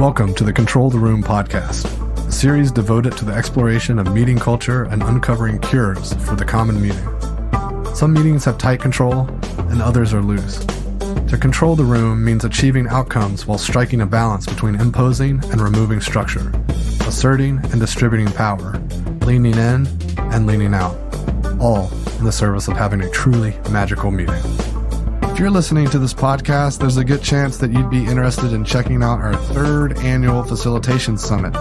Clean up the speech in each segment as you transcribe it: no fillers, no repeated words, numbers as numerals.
Welcome to the Control the Room podcast, a series devoted to the exploration of meeting culture and uncovering cures for the common meeting. Some meetings have tight control, and others are loose. To control the room means achieving outcomes while striking a balance between imposing and removing structure, asserting and distributing power, leaning in and leaning out, all in the service of having a truly magical meeting. If you're listening to this podcast, there's a good chance that you'd be interested in checking out our third annual Facilitation Summit.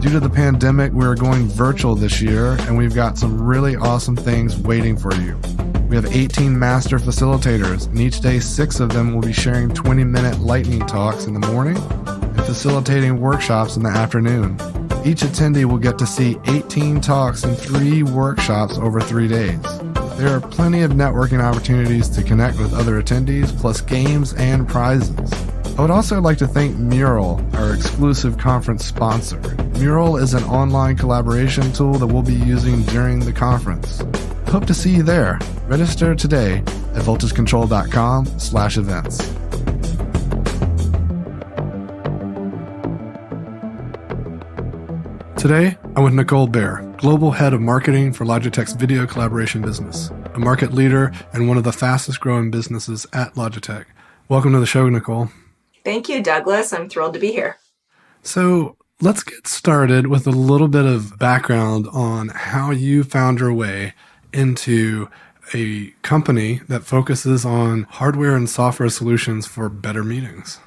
Due to the pandemic, we're going virtual this year, and we've got some really awesome things waiting for you. We have 18 master facilitators, and each day 6 of them will be sharing 20-minute lightning talks in the morning and facilitating workshops in the afternoon. Each attendee will get to see 18 talks and 3 workshops over 3 days. There are plenty of networking opportunities to connect with other attendees, plus games and prizes. I would also like to thank Mural, our exclusive conference sponsor. Mural is an online collaboration tool that we'll be using during the conference. Hope to see you there. Register today at voltagecontrol.com/events. Today, I'm with Nicole Baer, Global Head of Marketing for Logitech's video collaboration business, a market leader and one of the fastest growing businesses at Logitech. Welcome to the show, Nicole. Thank you, Douglas. I'm thrilled to be here. So let's get started with a little bit of background on how you found your way into a company that focuses on hardware and software solutions for better meetings.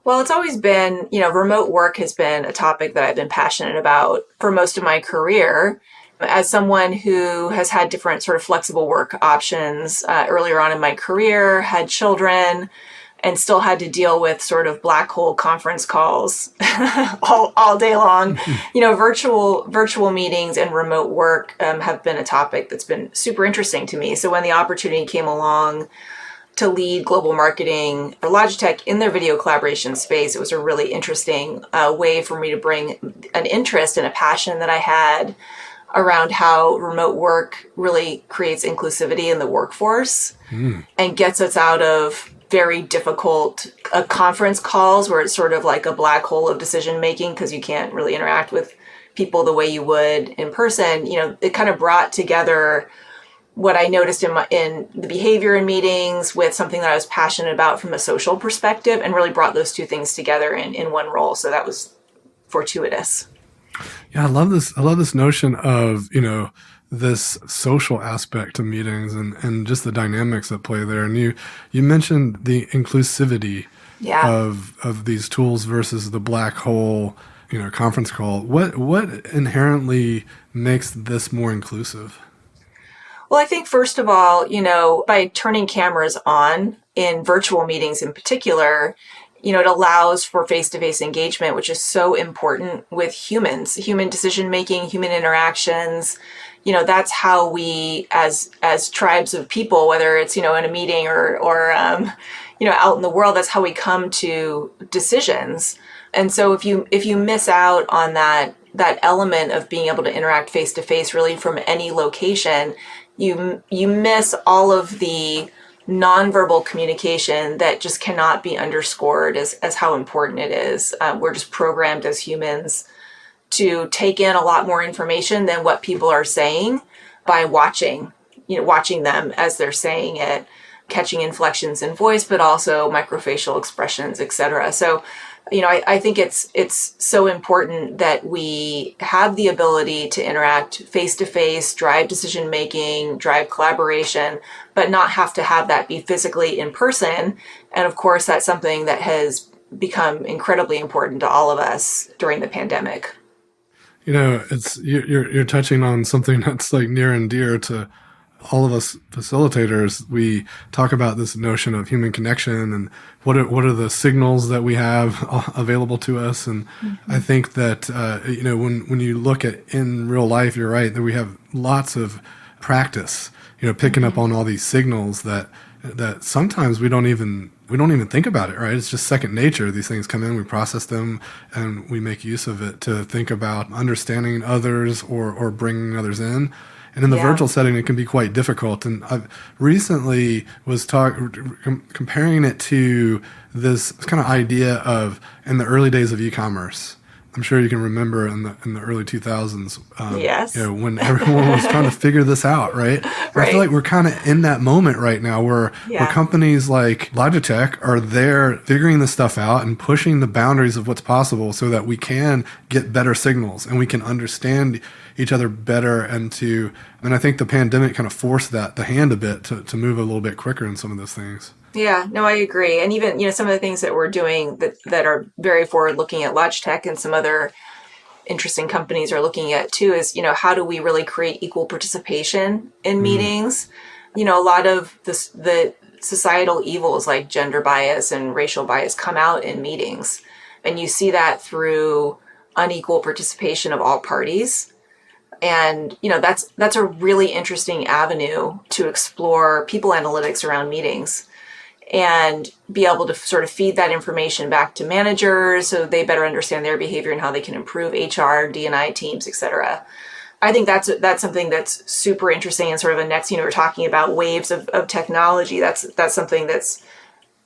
Well, it's always been, remote work has been a topic that I've been passionate about for most of my career. As someone who has had different sort of flexible work options earlier on in my career, had children, and still had to deal with sort of black hole conference calls all day long. Virtual meetings and remote work have been a topic that's been super interesting to me. So when the opportunity came along to lead global marketing for Logitech in their video collaboration space, it was a really interesting way for me to bring an interest and a passion that I had around how remote work really creates inclusivity in the workforce and gets us out of very difficult conference calls where it's sort of like a black hole of decision making because you can't really interact with people the way you would in person. It kind of brought together what I noticed in the behavior in meetings with something that I was passionate about from a social perspective, and really brought those two things together in one role. So that was fortuitous. Yeah, I love this notion of, this social aspect to meetings and just the dynamics that play there. And you mentioned the inclusivity of these tools versus the black hole, conference call. What inherently makes this more inclusive? Well, I think first of all, by turning cameras on in virtual meetings in particular, it allows for face-to-face engagement, which is so important with humans, human decision-making, human interactions. That's how we, as tribes of people, whether it's, in a meeting or out in the world, that's how we come to decisions. And so if you miss out on that element of being able to interact face-to-face really from any location, you miss all of the nonverbal communication that just cannot be underscored as how important it is. We're just programmed as humans to take in a lot more information than what people are saying by watching them as they're saying it, catching inflections in voice, but also microfacial expressions, etc. So, I think it's so important that we have the ability to interact face-to-face, drive decision-making, drive collaboration, but not have to have that be physically in person. And of course, that's something that has become incredibly important to all of us during the pandemic. You're touching on something that's like near and dear to all of us facilitators. We talk about this notion of human connection and what are the signals that we have available to us. And I think that, when you look at in real life, you're right, that we have lots of practice, picking up on all these signals that sometimes we don't even think about it, right? It's just second nature. These things come in, we process them, and we make use of it to think about understanding others or bringing others in. And in the Yeah. virtual setting, it can be quite difficult. And I recently was comparing it to this kind of idea of in the early days of e-commerce. I'm sure you can remember in the early 2000s, Yes. when everyone was trying to figure this out, right? Right. I feel like we're kind of in that moment right now where Yeah. companies like Logitech are there figuring this stuff out and pushing the boundaries of what's possible so that we can get better signals and we can understand each other better. And I think the pandemic kind of forced the hand a bit to move a little bit quicker in some of those things. Yeah, no, I agree. And even, some of the things that we're doing that are very forward looking at Logitech and some other interesting companies are looking at too is, how do we really create equal participation in meetings? A lot of the societal evils like gender bias and racial bias come out in meetings. And you see that through unequal participation of all parties. And, that's a really interesting avenue to explore people analytics around meetings and be able to sort of feed that information back to managers so they better understand their behavior and how they can improve HR, D&I teams, et cetera. I think that's something that's super interesting and sort of a next, we're talking about waves of technology. That's something that's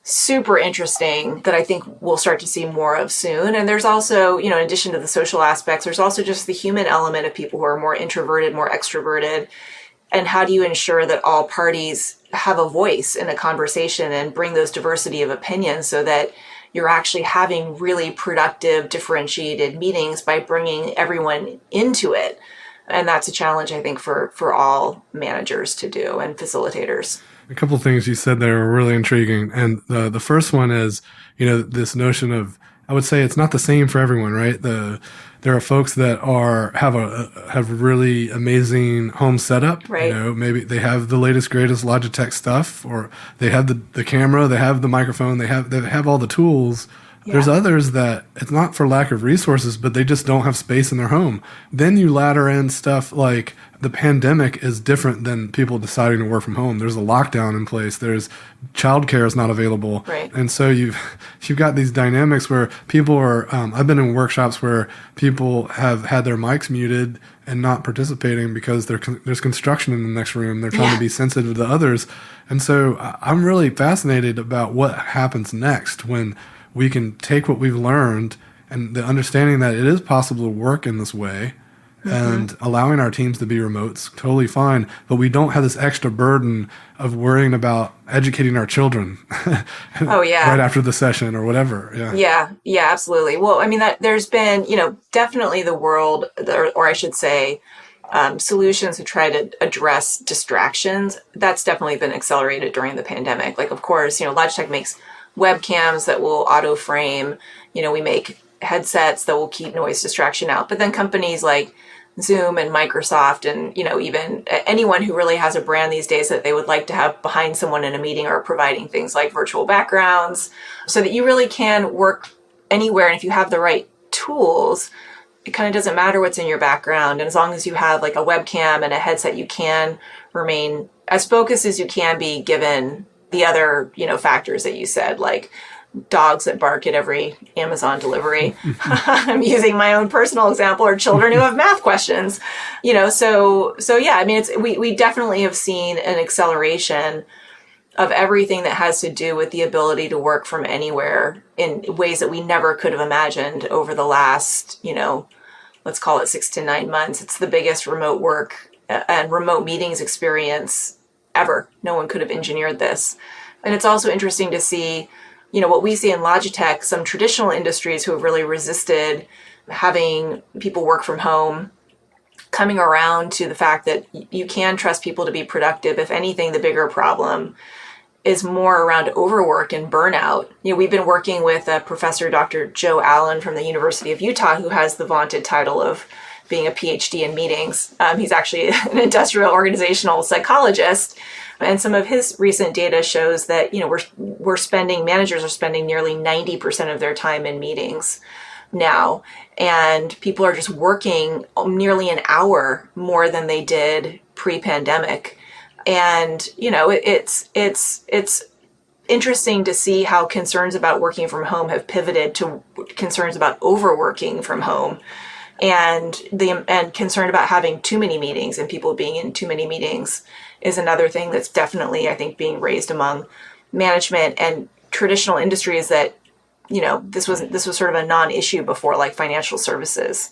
super interesting that I think we'll start to see more of soon. And there's also, in addition to the social aspects, there's also just the human element of people who are more introverted, more extroverted. And how do you ensure that all parties have a voice in a conversation and bring those diversity of opinions so that you're actually having really productive, differentiated meetings by bringing everyone into it? And that's a challenge, I think, for all managers to do and facilitators. A couple of things you said there were really intriguing. And the first one is, this notion of, I would say it's not the same for everyone, right? There are folks that have really amazing home setup. Right. Maybe they have the latest, greatest Logitech stuff, or they have the camera, they have the microphone, they have all the tools. Yeah. There's others that it's not for lack of resources, but they just don't have space in their home. Then you ladder in stuff like the pandemic is different than people deciding to work from home. There's a lockdown in place. There's childcare is not available. Right. And so you've got these dynamics where people are, I've been in workshops where people have had their mics muted and not participating because there's construction in the next room. They're trying to be sensitive to others. And so I'm really fascinated about what happens next when we can take what we've learned and the understanding that it is possible to work in this way and allowing our teams to be remote's totally fine, but we don't have this extra burden of worrying about educating our children right after the session or whatever. Yeah, absolutely. Well, I mean, that there's been, definitely the world, or I should say, solutions to try to address distractions. That's definitely been accelerated during the pandemic. Like, of course, Logitech makes webcams that will auto frame. We make headsets that will keep noise distraction out. But then companies like Zoom and Microsoft and, even anyone who really has a brand these days that they would like to have behind someone in a meeting are providing things like virtual backgrounds so that you really can work anywhere. And if you have the right tools, it kind of doesn't matter what's in your background. And as long as you have like a webcam and a headset, you can remain as focused as you can be given the other, factors that you said, like dogs that bark at every Amazon delivery. I'm using my own personal example, or children who have math questions, so yeah, I mean, we definitely have seen an acceleration of everything that has to do with the ability to work from anywhere in ways that we never could have imagined over the last, let's call it 6 to 9 months. It's the biggest remote work and remote meetings experience ever. No one could have engineered this. And it's also interesting to see, what we see in Logitech, some traditional industries who have really resisted having people work from home, coming around to the fact that you can trust people to be productive. If anything, the bigger problem is more around overwork and burnout. We've been working with Professor Dr. Joe Allen from the University of Utah, who has the vaunted title of being a PhD in meetings. He's actually an industrial organizational psychologist. And some of his recent data shows that, managers are spending nearly 90% of their time in meetings now. And people are just working nearly an hour more than they did pre-pandemic. And, it's interesting to see how concerns about working from home have pivoted to concerns about overworking from home. And concerned about having too many meetings and people being in too many meetings is another thing that's definitely, I think, being raised among management and traditional industries that, this was sort of a non-issue before, like financial services.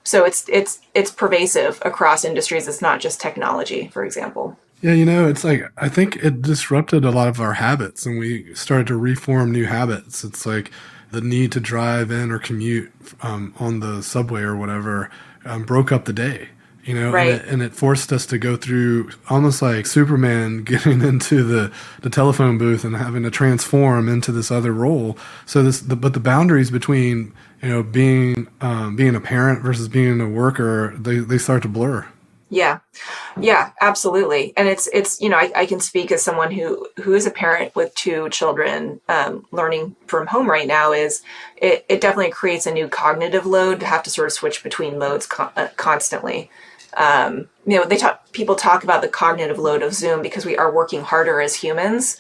So it's pervasive across industries. It's not just technology, for example. Yeah, it's like, I think it disrupted a lot of our habits and we started to reform new habits. It's like the need to drive in or commute on the subway or whatever broke up the day, Right. and it forced us to go through almost like Superman getting into the telephone booth and having to transform into this other role. So but the boundaries between, being a parent versus being a worker, they start to blur. Yeah. Yeah, absolutely. And it's, I can speak as someone who is a parent with two children, learning from home right now. Is it definitely creates a new cognitive load to have to sort of switch between modes constantly. People talk about the cognitive load of Zoom because we are working harder as humans.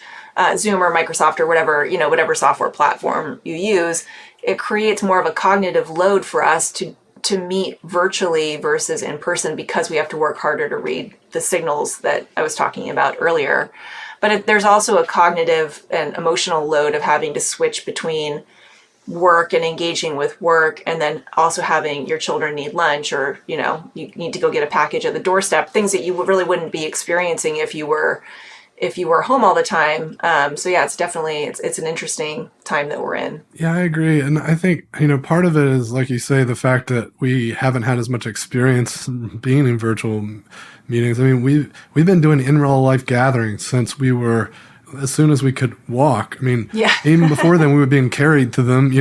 Zoom or Microsoft or whatever software platform you use, it creates more of a cognitive load for us to meet virtually versus in person because we have to work harder to read the signals that I was talking about earlier. But there's also a cognitive and emotional load of having to switch between work and engaging with work, and then also having your children need lunch, or you need to go get a package at the doorstep, things that you really wouldn't be experiencing if you were home all the time. So yeah, it's definitely, it's an interesting time that we're in. Yeah, I agree. And I think, part of it is, like you say, the fact that we haven't had as much experience being in virtual meetings. I mean, we've been doing in real life gatherings since we were, as soon as we could walk. I mean, yeah. Even before then we were being carried to them,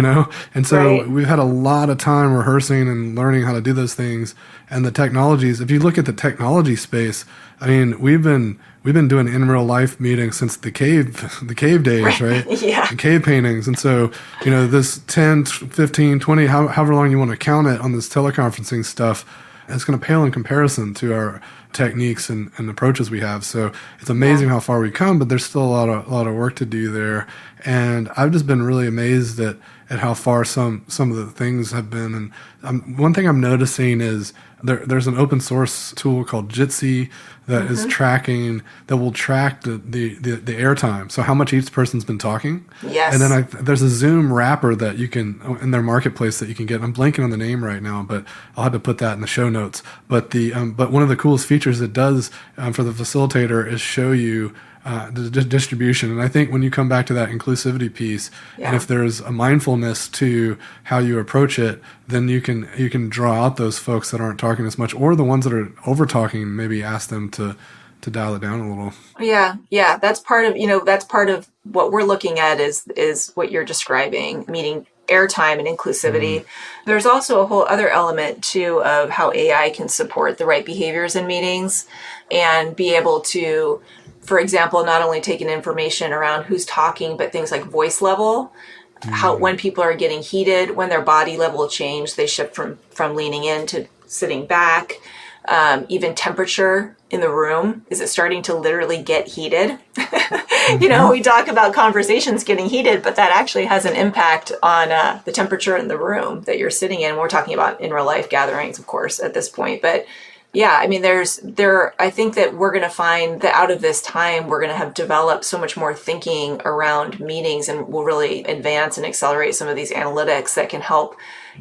and so Right. We've had a lot of time rehearsing and learning how to do those things. And the technologies, if you look at the technology space, I mean, we've been doing in real life meetings since the cave days, right? Yeah. And cave paintings. And so, this 10, 15, 20, however long you want to count it on this teleconferencing stuff, it's going to pale in comparison to our techniques and approaches we have. So it's amazing how far we come, but there's still a lot of work to do there. And I've just been really amazed at how far some of the things have been. And one thing I'm noticing is there's an open source tool called Jitsi that is that will track the airtime. So how much each person's been talking. Yes. And then there's a Zoom wrapper that you can, in their marketplace, that you can get. I'm blanking on the name right now, but I'll have to put that in the show notes. But but one of the coolest features it does for the facilitator is show you the distribution. And I think when you come back to that inclusivity piece, and if there's a mindfulness to how you approach it, then you can draw out those folks that aren't talking as much, or the ones that are over talking, maybe ask them to dial it down a little. Yeah. That's part of what we're looking at is what you're describing, meaning airtime and inclusivity. There's also a whole other element too of how AI can support the right behaviors in meetings and be able to, for example, not only take in information around who's talking, but things like voice level, how when people are getting heated, when their body level change, they shift from leaning in to sitting back. Even temperature in the room. Is it starting to literally get heated? We talk about conversations getting heated, but that actually has an impact on the temperature in the room that you're sitting in. We're talking about in real life gatherings, of course, at this point. But yeah, I mean, I think that we're going to find that out of this time, we're going to have developed so much more thinking around meetings, and we'll really advance and accelerate some of these analytics that can help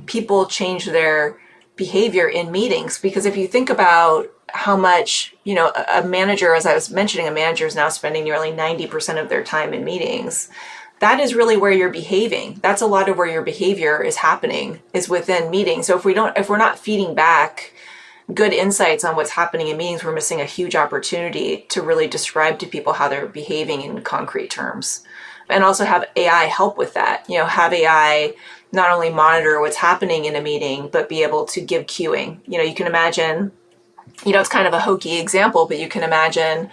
people change their behavior in meetings. Because if you think about how much, a manager, as I was mentioning, a manager is now spending nearly 90% of their time in meetings. That is really where you're behaving. That's a lot of where your behavior is happening, is within meetings. So if we're not feeding back good insights on what's happening in meetings, we're missing a huge opportunity to really describe to people how they're behaving in concrete terms. And also have AI help with that. Have AI not only monitor what's happening in a meeting, but be able to give cueing. You can imagine, it's kind of a hokey example, but you can imagine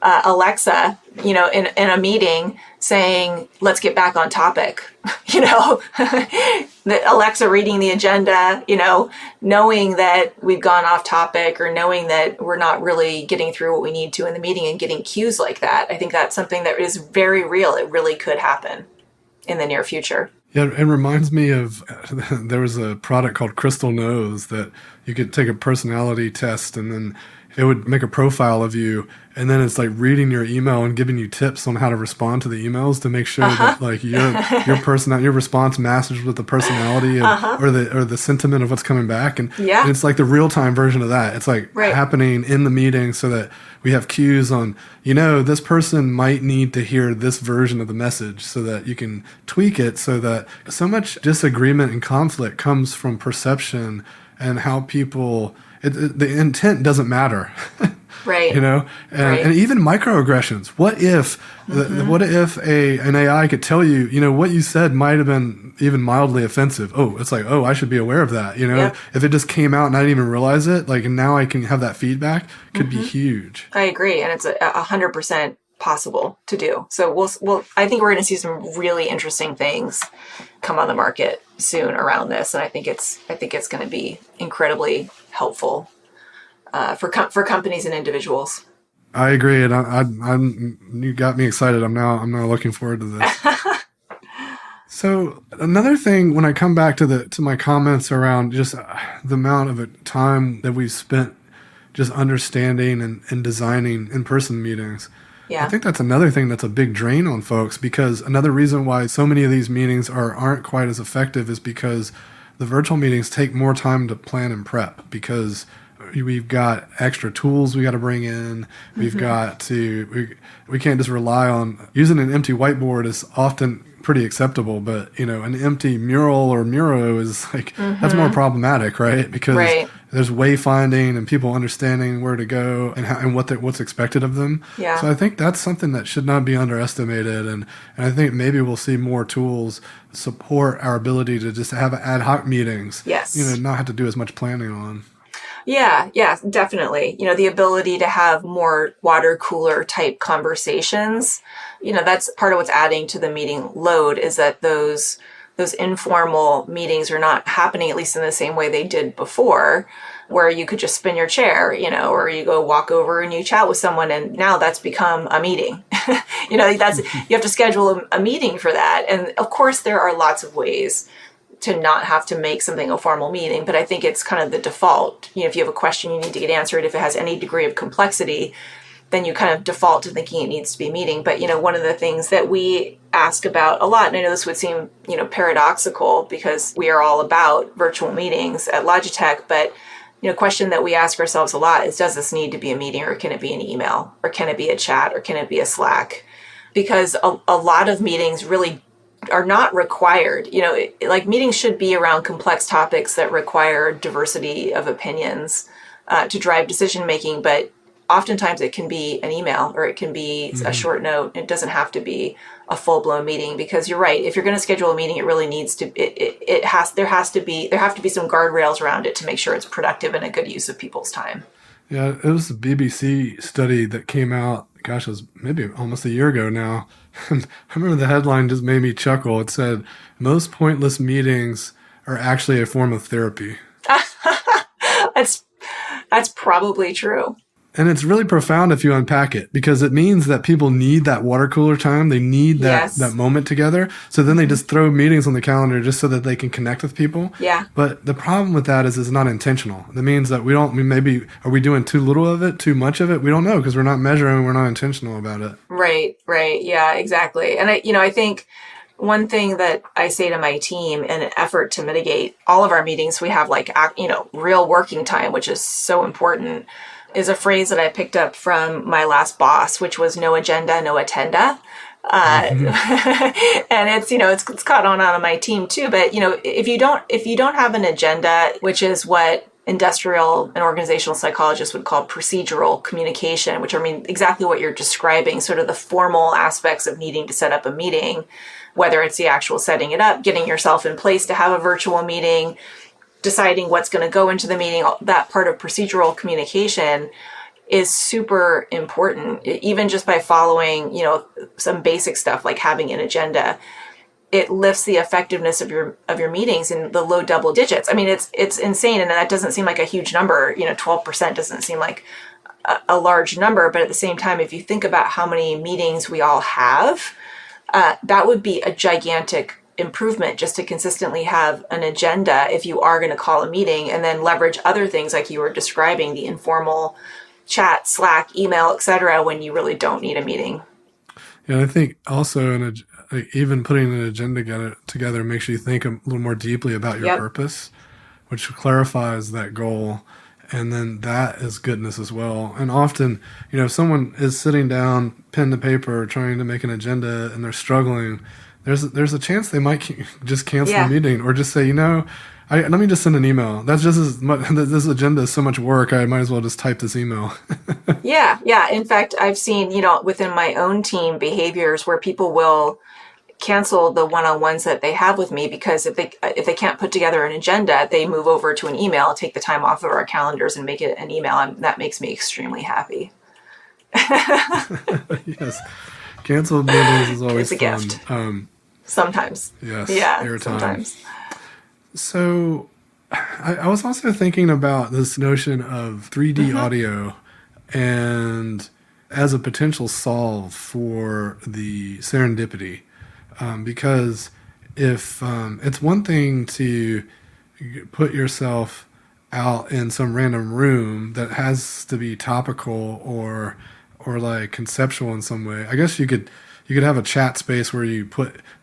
Alexa, in a meeting saying, let's get back on topic, Alexa reading the agenda, knowing that we've gone off topic, or knowing that we're not really getting through what we need to in the meeting, and getting cues like that. I think that's something that is very real. It really could happen in the near future. Yeah, it reminds me of there was a product called Crystalnose that you could take a personality test and then it would make a profile of you, and then it's like reading your email and giving you tips on how to respond to the emails to make sure that like your response matches with the personality of, or the sentiment of what's coming back, and it's like the real time version of that. It's like happening in the meeting so that we have cues on, this person might need to hear this version of the message so that you can tweak it, so that so much disagreement and conflict comes from perception and how people, the intent doesn't matter. Right. And even microaggressions. What if an AI could tell you, what you said might have been even mildly offensive? Oh, it's like, I should be aware of that. If it just came out and I didn't even realize it, like, and now I can have that feedback, could be huge. I agree. And it's 100% possible to do. So I think we're going to see some really interesting things come on the market soon around this. And I think it's going to be incredibly helpful for companies and individuals. I agree, and you got me excited. I'm now looking forward to this. So another thing, when I come back to my comments around just the amount of time that we've spent just understanding and designing in-person meetings, I think that's another thing that's a big drain on folks, because another reason why so many of these meetings aren't quite as effective is because the virtual meetings take more time to plan and prep, because we've got extra tools we got to bring in. We've got to, we can't just rely on using an empty whiteboard is often pretty acceptable, but an empty mural or muro is like, that's more problematic, right? Because there's wayfinding and people understanding where to go and what's expected of them. Yeah. So I think that's something that should not be underestimated. And I think maybe we'll see more tools support our ability to just have ad hoc meetings. Yes. Not have to do as much planning on. Yeah, definitely. The ability to have more water cooler type conversations, that's part of what's adding to the meeting load, is that those informal meetings are not happening, at least in the same way they did before, where you could just spin your chair, or you go walk over and you chat with someone, and now that's become a meeting. You have to schedule a meeting for that. And of course, there are lots of ways to not have to make something a formal meeting, but I think it's kind of the default. If you have a question you need to get answered, if it has any degree of complexity, then you kind of default to thinking it needs to be a meeting. But, one of the things that we ask about a lot, and I know this would seem, paradoxical because we are all about virtual meetings at Logitech, but, a question that we ask ourselves a lot is, does this need to be a meeting, or can it be an email, or can it be a chat, or can it be a Slack? Because a lot of meetings really are not required. Like meetings should be around complex topics that require diversity of opinions to drive decision making, but oftentimes it can be an email, or it can be a short note. It doesn't have to be a full-blown meeting, because you're right. If you're going to schedule a meeting, it really needs to, there have to be some guardrails around it to make sure it's productive and a good use of people's time. Yeah, it was a BBC study that came out, gosh, it was maybe almost a year ago now. And I remember the headline just made me chuckle. It said, most pointless meetings are actually a form of therapy. That's probably true. And it's really profound if you unpack it, because it means that people need that water cooler time. They need that moment together. So then they just throw meetings on the calendar just so that they can connect with people. Yeah. But the problem with that is it's not intentional. That means that are we doing too little of it, too much of it? We don't know, because we're not measuring, we're not intentional about it. Right. Yeah, exactly. And I think one thing that I say to my team in an effort to mitigate all of our meetings, we have real working time, which is so important, is a phrase that I picked up from my last boss, which was no agenda, no attenda. And it's caught on my team too. But, if you don't have an agenda, which is what industrial and organizational psychologists would call procedural communication, which exactly what you're describing, sort of the formal aspects of needing to set up a meeting, whether it's the actual setting it up, getting yourself in place to have a virtual meeting, deciding what's going to go into the meeting, that part of procedural communication is super important. Even just by following, some basic stuff like having an agenda, it lifts the effectiveness of your meetings in the low double digits. It's insane. And that doesn't seem like a huge number. 12% doesn't seem like a large number, but at the same time, if you think about how many meetings we all have, that would be a gigantic improvement just to consistently have an agenda if you are going to call a meeting, and then leverage other things like you were describing, the informal chat, Slack, email, etc., when you really don't need a meeting. Yeah, I think also even putting an agenda together makes you think a little more deeply about your purpose, which clarifies that goal. And then that is goodness as well. And often, if someone is sitting down, pen to paper, trying to make an agenda and they're struggling, there's a chance they might just cancel the meeting or just say, let me just send an email. That's just as much, this agenda is so much work, I might as well just type this email. Yeah. In fact, I've seen, within my own team behaviors where people will cancel the one-on-ones that they have with me because if they can't put together an agenda, they move over to an email, take the time off of our calendars and make it an email. And that makes me extremely happy. Yes. Canceled meetings is always it's a fun. Gift. Sometimes. Yes. Yeah, airtime. Sometimes. So I was also thinking about this notion of 3D audio and as a potential solve for the serendipity. Because if it's one thing to put yourself out in some random room that has to be topical or like conceptual in some way, I guess you could have a chat space where you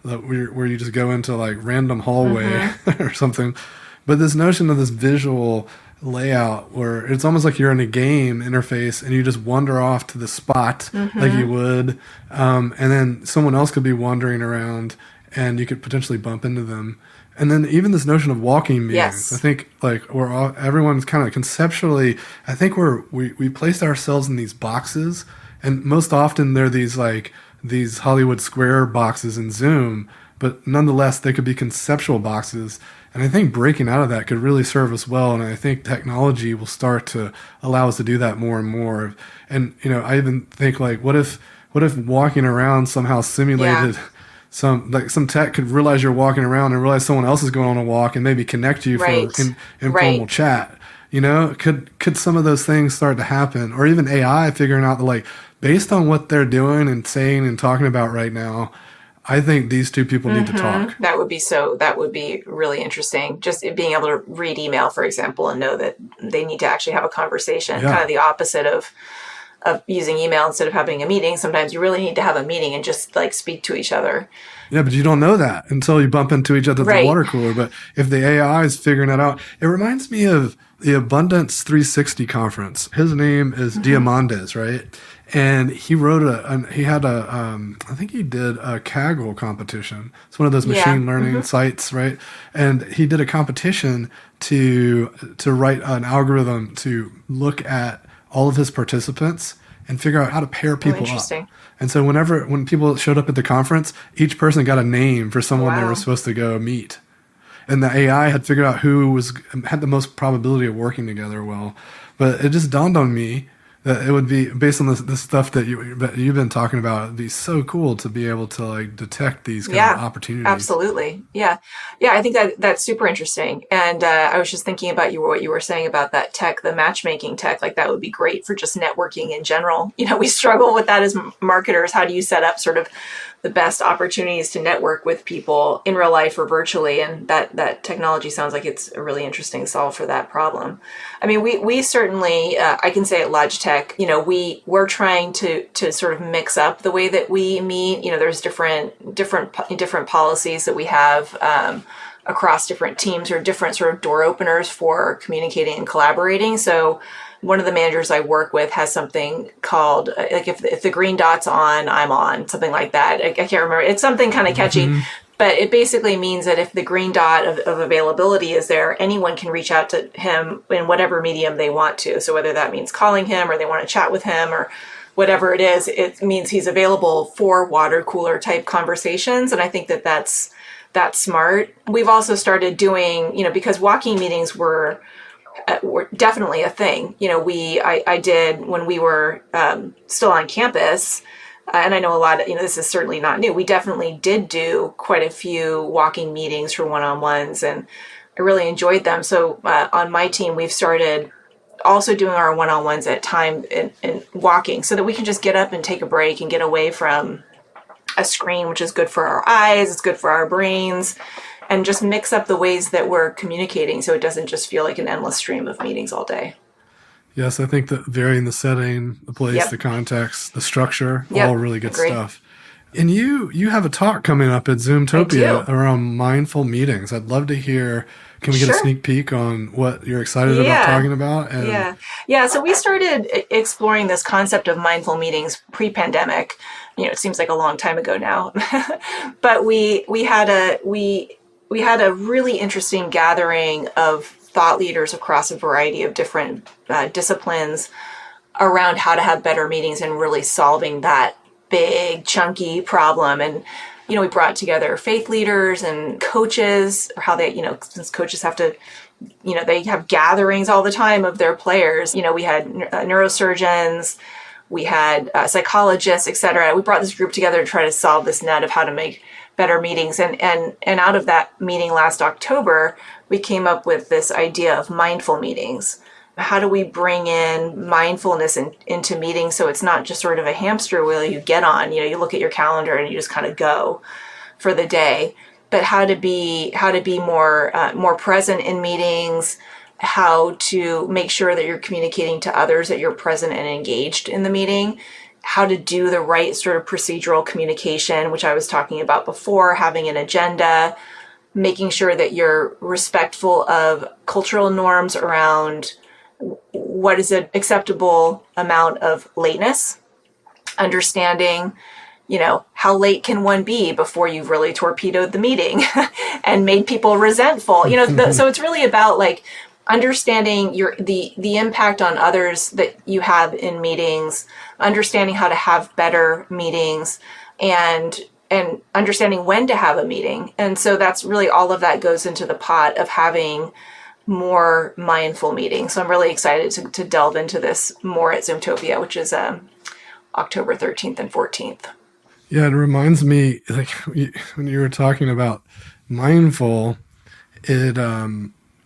where you just go into like random hallway or something. But this notion of this visual layout where it's almost like you're in a game interface and you just wander off to the spot like you would, and then someone else could be wandering around and you could potentially bump into them. And then even this notion of walking meetings, I think like everyone's kind of conceptually, I think we placed ourselves in these boxes, and most often they're these Hollywood Square boxes in Zoom, but nonetheless they could be conceptual boxes. And I think breaking out of that could really serve us well. And I think technology will start to allow us to do that more and more. And, I even think like, what if walking around somehow simulated some tech could realize you're walking around and realize someone else is going on a walk and maybe connect you for informal chat. Could some of those things start to happen? Or even AI figuring out that based on what they're doing and saying and talking about right now, I think these two people need to talk. That would be really interesting. Just being able to read email, for example, and know that they need to actually have a conversation. Kind of the opposite of using email instead of having a meeting. Sometimes you really need to have a meeting and just speak to each other. Yeah, but you don't know that until you bump into each other at the water cooler. But if the AI is figuring that out, it reminds me of the Abundance 360 conference. His name is Diamandis, right? And he wrote I think he did a Kaggle competition. It's one of those machine learning sites, right? And he did a competition to write an algorithm to look at all of his participants and figure out how to pair people up. And so when people showed up at the conference, each person got a name for someone they were supposed to go meet. And the AI had figured out who had the most probability of working together well. But it just dawned on me that it would be, based on the stuff that you've been talking about, it'd be so cool to be able to detect these kind of opportunities. Absolutely. Yeah. I think that's super interesting. And I was just thinking about what you were saying about that tech, the matchmaking tech. That would be great for just networking in general. We struggle with that as marketers. How do you set up sort of the best opportunities to network with people in real life or virtually? And that technology sounds like it's a really interesting solve for that problem. I mean, we certainly, I can say at Logitech, we're trying to sort of mix up the way that we meet. There's different policies that we have across different teams, or different sort of door openers for communicating and collaborating. So one of the managers I work with has something called, if the green dot's on, I'm on, something like that. I can't remember. It's something kind of catchy. But it basically means that if the green dot of availability is there, anyone can reach out to him in whatever medium they want to. So whether that means calling him or they want to chat with him or whatever it is, it means he's available for water cooler type conversations. And I think that's smart. We've also started doing, because walking meetings were definitely a thing. I did when we were still on campus. And I know a lot of, this is certainly not new. We definitely did do quite a few walking meetings for one-on-ones, and I really enjoyed them. So on my team, we've started also doing our one-on-ones at time and walking so that we can just get up and take a break and get away from a screen, which is good for our eyes, it's good for our brains, and just mix up the ways that we're communicating so it doesn't just feel like an endless stream of meetings all day. Yes, I think that varying the setting, the place, the context, the structure, all really good stuff. And you have a talk coming up at Zoomtopia around mindful meetings. I'd love to hear. Can we get a sneak peek on what you're excited about talking about? And Yeah. So we started exploring this concept of mindful meetings pre-pandemic. It seems like a long time ago now, but we had a really interesting gathering of thought leaders across a variety of different disciplines around how to have better meetings and really solving that big chunky problem. And we brought together faith leaders and coaches, or how they, since coaches have to, they have gatherings all the time of their players. We had neurosurgeons, we had psychologists, etc. We brought this group together to try to solve this net of how to make better meetings. And out of that meeting last October, we came up with this idea of mindful meetings. How do we bring in mindfulness into meetings so it's not just sort of a hamster wheel you get on? You look at your calendar and you just kind of go for the day. But how to be more present in meetings, how to make sure that you're communicating to others that you're present and engaged in the meeting, how to do the right sort of procedural communication, which I was talking about before, having an agenda, making sure that you're respectful of cultural norms around what is an acceptable amount of lateness, understanding, how late can one be before you've really torpedoed the meeting and made people resentful, so it's really about like understanding the impact on others that you have in meetings, understanding how to have better meetings, and understanding when to have a meeting. And so that's really all of that goes into the pot of having more mindful meetings. So I'm really excited to delve into this more at Zoomtopia, which is October 13th and 14th. Yeah, it reminds me, like when you were talking about mindful, it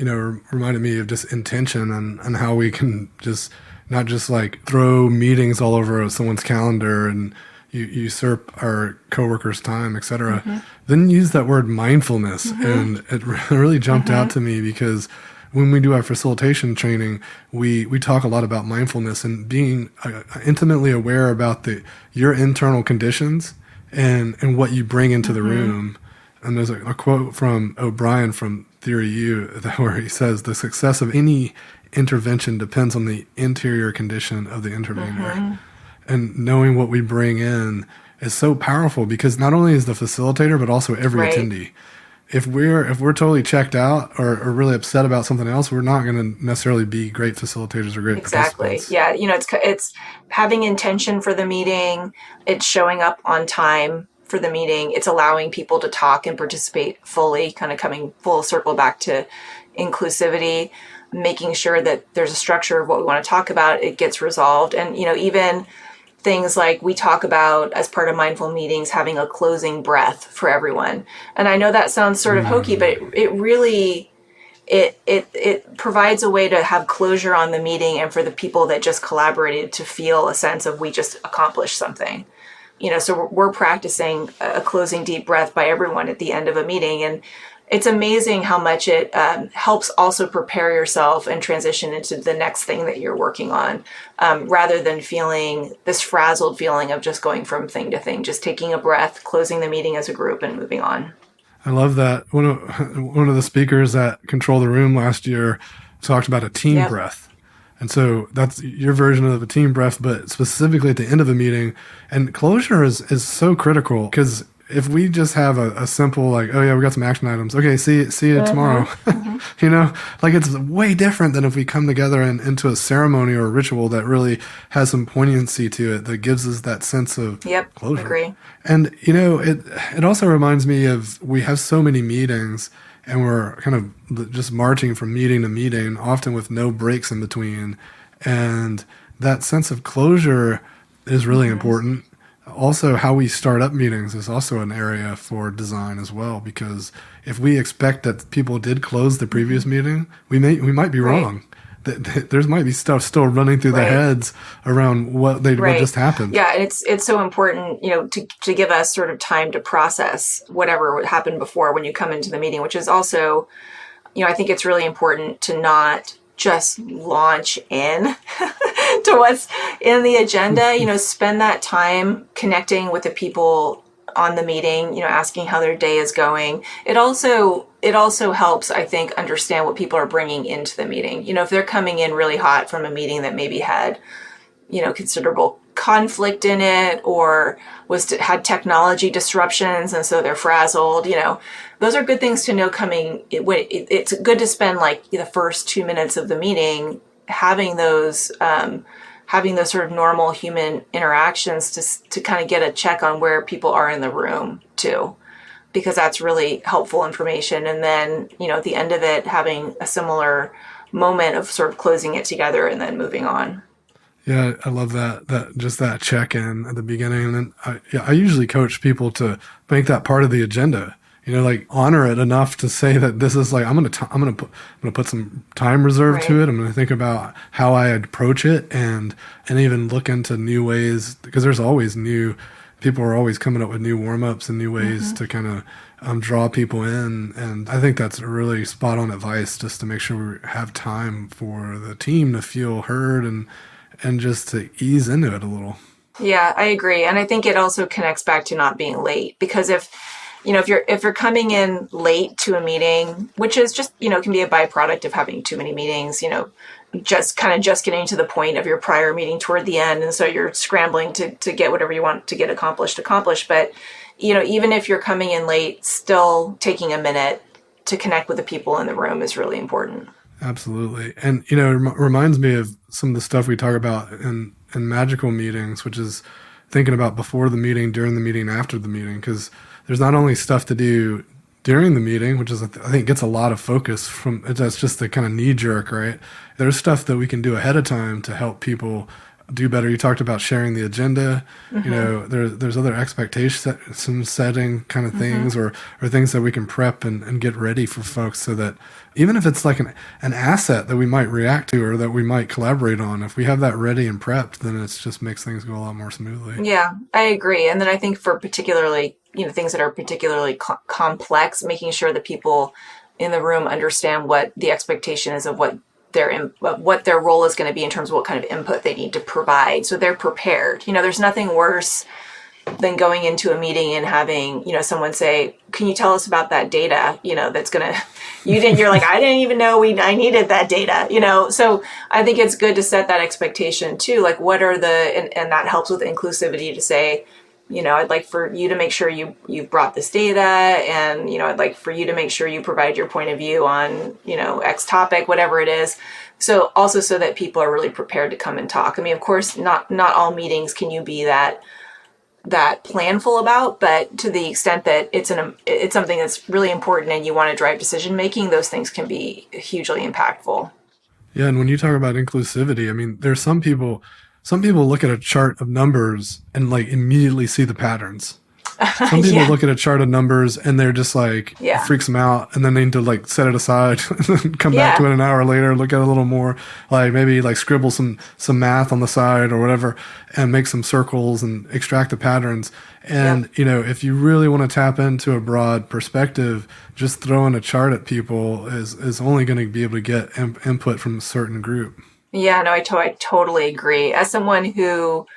reminded me of just intention and how we can just not just like throw meetings all over someone's calendar and usurp our coworkers' time, etc. Mm-hmm. Then use that word mindfulness, and it really jumped out to me because when we do our facilitation training, we talk a lot about mindfulness and being intimately aware about your internal conditions and what you bring into the room. And there's a quote from O'Brien from Theory U where he says, "The success of any intervention depends on the interior condition of the intervener." And knowing what we bring in is so powerful because not only is the facilitator, but also every attendee. If we're totally checked out or really upset about something else, we're not going to necessarily be great facilitators or great participants. Yeah, it's having intention for the meeting. It's showing up on time for the meeting. It's allowing people to talk and participate fully, kind of coming full circle back to inclusivity, making sure that there's a structure of what we want to talk about. It gets resolved. And, even things like we talk about as part of mindful meetings, having a closing breath for everyone. And I know that sounds sort of hokey, but it really, it provides a way to have closure on the meeting and for the people that just collaborated to feel a sense of we just accomplished something. So we're practicing a closing deep breath by everyone at the end of a meeting. And it's amazing how much it helps also prepare yourself and transition into the next thing that you're working on, rather than feeling this frazzled feeling of just going from thing to thing, just taking a breath, closing the meeting as a group and moving on. I love that. One of the speakers at Control the Room last year talked about a team breath. And so that's your version of a team breath, but specifically at the end of a meeting. And closure is so critical because if we just have a simple like, oh yeah, we got some action items. Okay, see you tomorrow. It's way different than if we come together into a ceremony or a ritual that really has some poignancy to it that gives us that sense of closure. Agree. And it also reminds me of we have so many meetings and we're kind of just marching from meeting to meeting, often with no breaks in between. And that sense of closure is really important. Also, how we start up meetings is also an area for design as well, because if we expect that people did close the previous meeting, we might be wrong. there might be stuff still running through their heads around what just happened. Yeah, and it's so important, to give us sort of time to process whatever happened before when you come into the meeting, which is also, I think it's really important to not just launch in to what's in the agenda. Spend that time connecting with the people on the meeting, asking how their day is going. It also helps, I think, understand what people are bringing into the meeting. If they're coming in really hot from a meeting that maybe had, considerable conflict in it, or had technology disruptions, and so they're frazzled, those are good things to know coming. It's good to spend like the first 2 minutes of the meeting having those sort of normal human interactions to kind of get a check on where people are in the room too, because that's really helpful information. And then, at the end of it, having a similar moment of sort of closing it together and then moving on. Yeah, I love that check-in at the beginning. And then I usually coach people to make that part of the agenda. Like honor it enough to say that this is like, I'm gonna put some time reserved to it. I'm gonna think about how I approach it and even look into new ways, because there's always people are always coming up with new warm-ups and new ways to kind of draw people in. And I think that's really spot on advice, just to make sure we have time for the team to feel heard and just to ease into it a little. Yeah, I agree. And I think it also connects back to not being late, because if you're coming in late to a meeting, which is just, can be a byproduct of having too many meetings, just getting to the point of your prior meeting toward the end. And so you're scrambling to get whatever you want to get accomplished. But, even if you're coming in late, still taking a minute to connect with the people in the room is really important. Absolutely. And, it reminds me of some of the stuff we talk about in magical meetings, which is thinking about before the meeting, during the meeting, after the meeting, because there's not only stuff to do during the meeting, which is, I think, gets a lot of focus that's just the kind of knee jerk, right? There's stuff that we can do ahead of time to help people do better. You talked about sharing the agenda. There's other expectation setting kind of things, or things that we can prep and get ready for folks, so that even if it's like an asset that we might react to or that we might collaborate on, if we have that ready and prepped, then it just makes things go a lot more smoothly. Yeah, I agree. And then I think for particularly, things that are particularly complex, making sure that people in the room understand what the expectation is of what their role is going to be in terms of what kind of input they need to provide, so they're prepared. There's nothing worse than going into a meeting and having, someone say, "Can you tell us about that data?" That's gonna, you're like, "I didn't even know I needed that data." So I think it's good to set that expectation too. Like, what are and that helps with inclusivity, to say, I'd like for you to make sure you've brought this data, and, I'd like for you to make sure you provide your point of view on, X topic, whatever it is. So also, so that people are really prepared to come and talk. I mean, of course, not all meetings can you be that planful about, but to the extent that it's something that's really important and you want to drive decision making, those things can be hugely impactful. Yeah, and when you talk about inclusivity, I mean, there's some people look at a chart of numbers and like immediately see the patterns. Some people look at a chart of numbers and they're just like, it freaks them out, and then they need to like set it aside and come back to it an hour later, look at it a little more, like maybe like scribble some math on the side or whatever, and make some circles and extract the patterns. And, if you really want to tap into a broad perspective, just throwing a chart at people is only going to be able to get input from a certain group. Yeah, no, I totally agree. As someone who,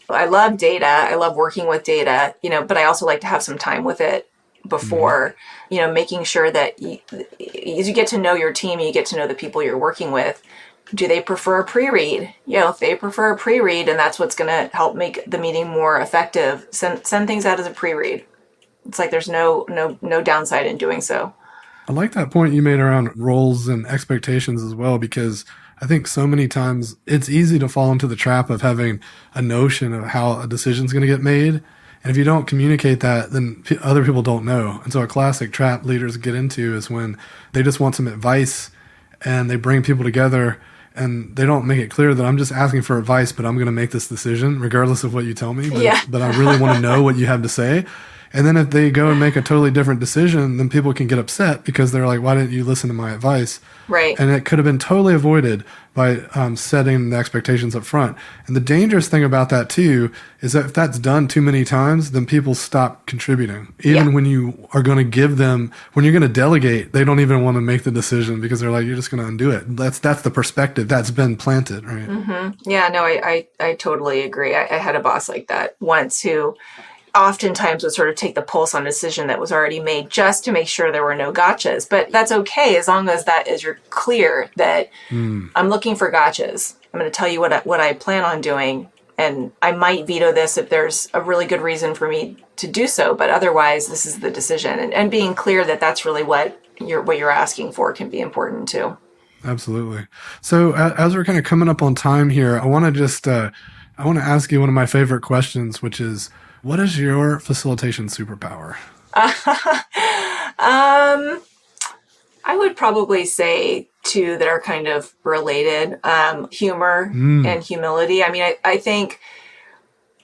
I love data, I love working with data, but I also like to have some time with it before, making sure that as you get to know your team, you get to know the people you're working with. Do they prefer a pre-read? If they prefer a pre-read and that's what's going to help make the meeting more effective, send things out as a pre-read. It's like there's no downside in doing so. I like that point you made around roles and expectations as well, because I think so many times it's easy to fall into the trap of having a notion of how a decision is going to get made. And if you don't communicate that, then other people don't know. And so a classic trap leaders get into is when they just want some advice and they bring people together and they don't make it clear that I'm just asking for advice, but I'm going to make this decision regardless of what you tell me. But I really want to know what you have to say. And then if they go and make a totally different decision, then people can get upset because they're like, why didn't you listen to my advice? Right. And it could have been totally avoided by setting the expectations up front. And the dangerous thing about that too is that if that's done too many times, then people stop contributing. Even when you are going to give them, when you're going to delegate, they don't even want to make the decision because they're like, you're just going to undo it. That's the perspective that's been planted, right? Mm-hmm. Yeah, no, I totally agree. I had a boss like that once who oftentimes would sort of take the pulse on a decision that was already made just to make sure there were no gotchas. But that's okay as long as you're clear that I'm looking for gotchas. I'm going to tell you what I plan on doing, and I might veto this if there's a really good reason for me to do so. But otherwise, this is the decision, and being clear that that's really what you're asking for can be important too. Absolutely. So as we're kind of coming up on time here, I want to just I want to ask you one of my favorite questions, which is, what is your facilitation superpower? I would probably say two that are kind of related, humor and humility. I mean, I think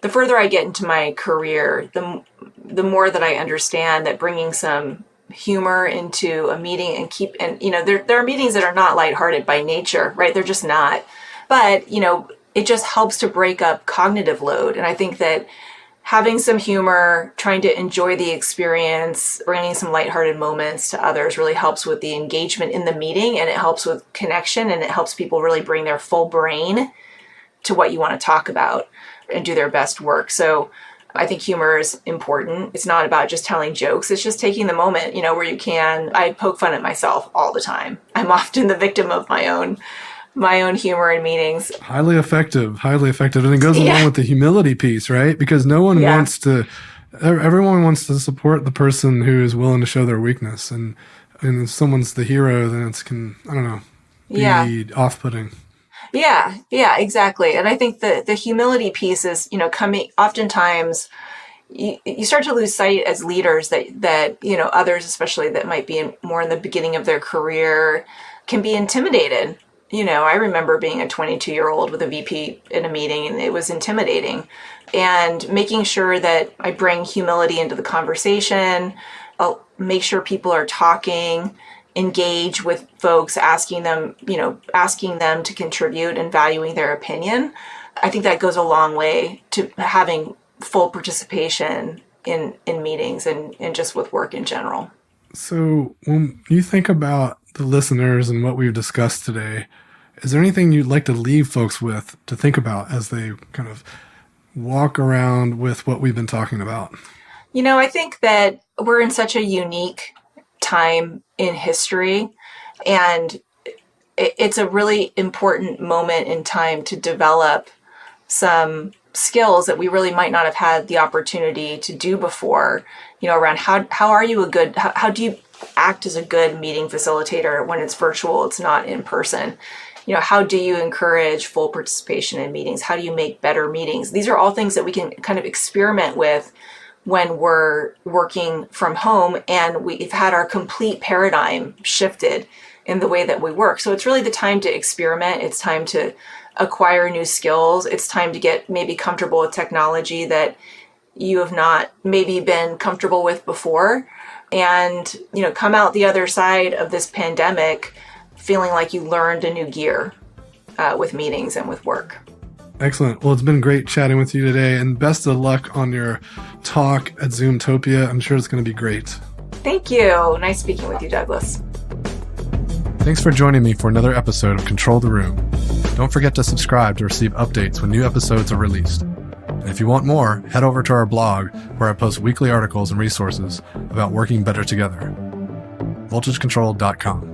the further I get into my career, the more that I understand that bringing some humor into a meeting and there are meetings that are not lighthearted by nature, right? They're just not. But, it just helps to break up cognitive load. And I think that having some humor, trying to enjoy the experience, bringing some lighthearted moments to others really helps with the engagement in the meeting, and it helps with connection, and it helps people really bring their full brain to what you want to talk about and do their best work. So I think humor is important. It's not about just telling jokes. It's just taking the moment, where you can. I poke fun at myself all the time. I'm often the victim of my own humor in meetings. Highly effective. And it goes along with the humility piece, right? Because everyone wants to support the person who is willing to show their weakness. And if someone's the hero, then be off-putting. Yeah, exactly. And I think the humility piece is, coming oftentimes you start to lose sight as leaders that others, especially that might be more in the beginning of their career, can be intimidated. I remember being a 22-year-old with a VP in a meeting, and it was intimidating. And making sure that I bring humility into the conversation, I'll make sure people are talking, engage with folks, asking them to contribute and valuing their opinion. I think that goes a long way to having full participation in meetings and just with work in general. So when you think about the listeners and what we've discussed today, is there anything you'd like to leave folks with to think about as they kind of walk around with what we've been talking about? I think that we're in such a unique time in history, and it's a really important moment in time to develop some skills that we really might not have had the opportunity to do before, around how do you act as a good meeting facilitator when it's virtual, it's not in person? How do you encourage full participation in meetings? How do you make better meetings? These are all things that we can kind of experiment with when we're working from home and we've had our complete paradigm shifted in the way that we work. So it's really the time to experiment. It's time to acquire new skills. It's time to get maybe comfortable with technology that you have not maybe been comfortable with before, and come out the other side of this pandemic feeling like you learned a new gear with meetings and with work. Excellent. Well, it's been great chatting with you today, and best of luck on your talk at Zoomtopia. I'm sure it's going to be great. Thank you. Nice speaking with you, Douglas. Thanks for joining me for another episode of Control the Room. Don't forget to subscribe to receive updates when new episodes are released. And if you want more, head over to our blog where I post weekly articles and resources about working better together. voltagecontrol.com.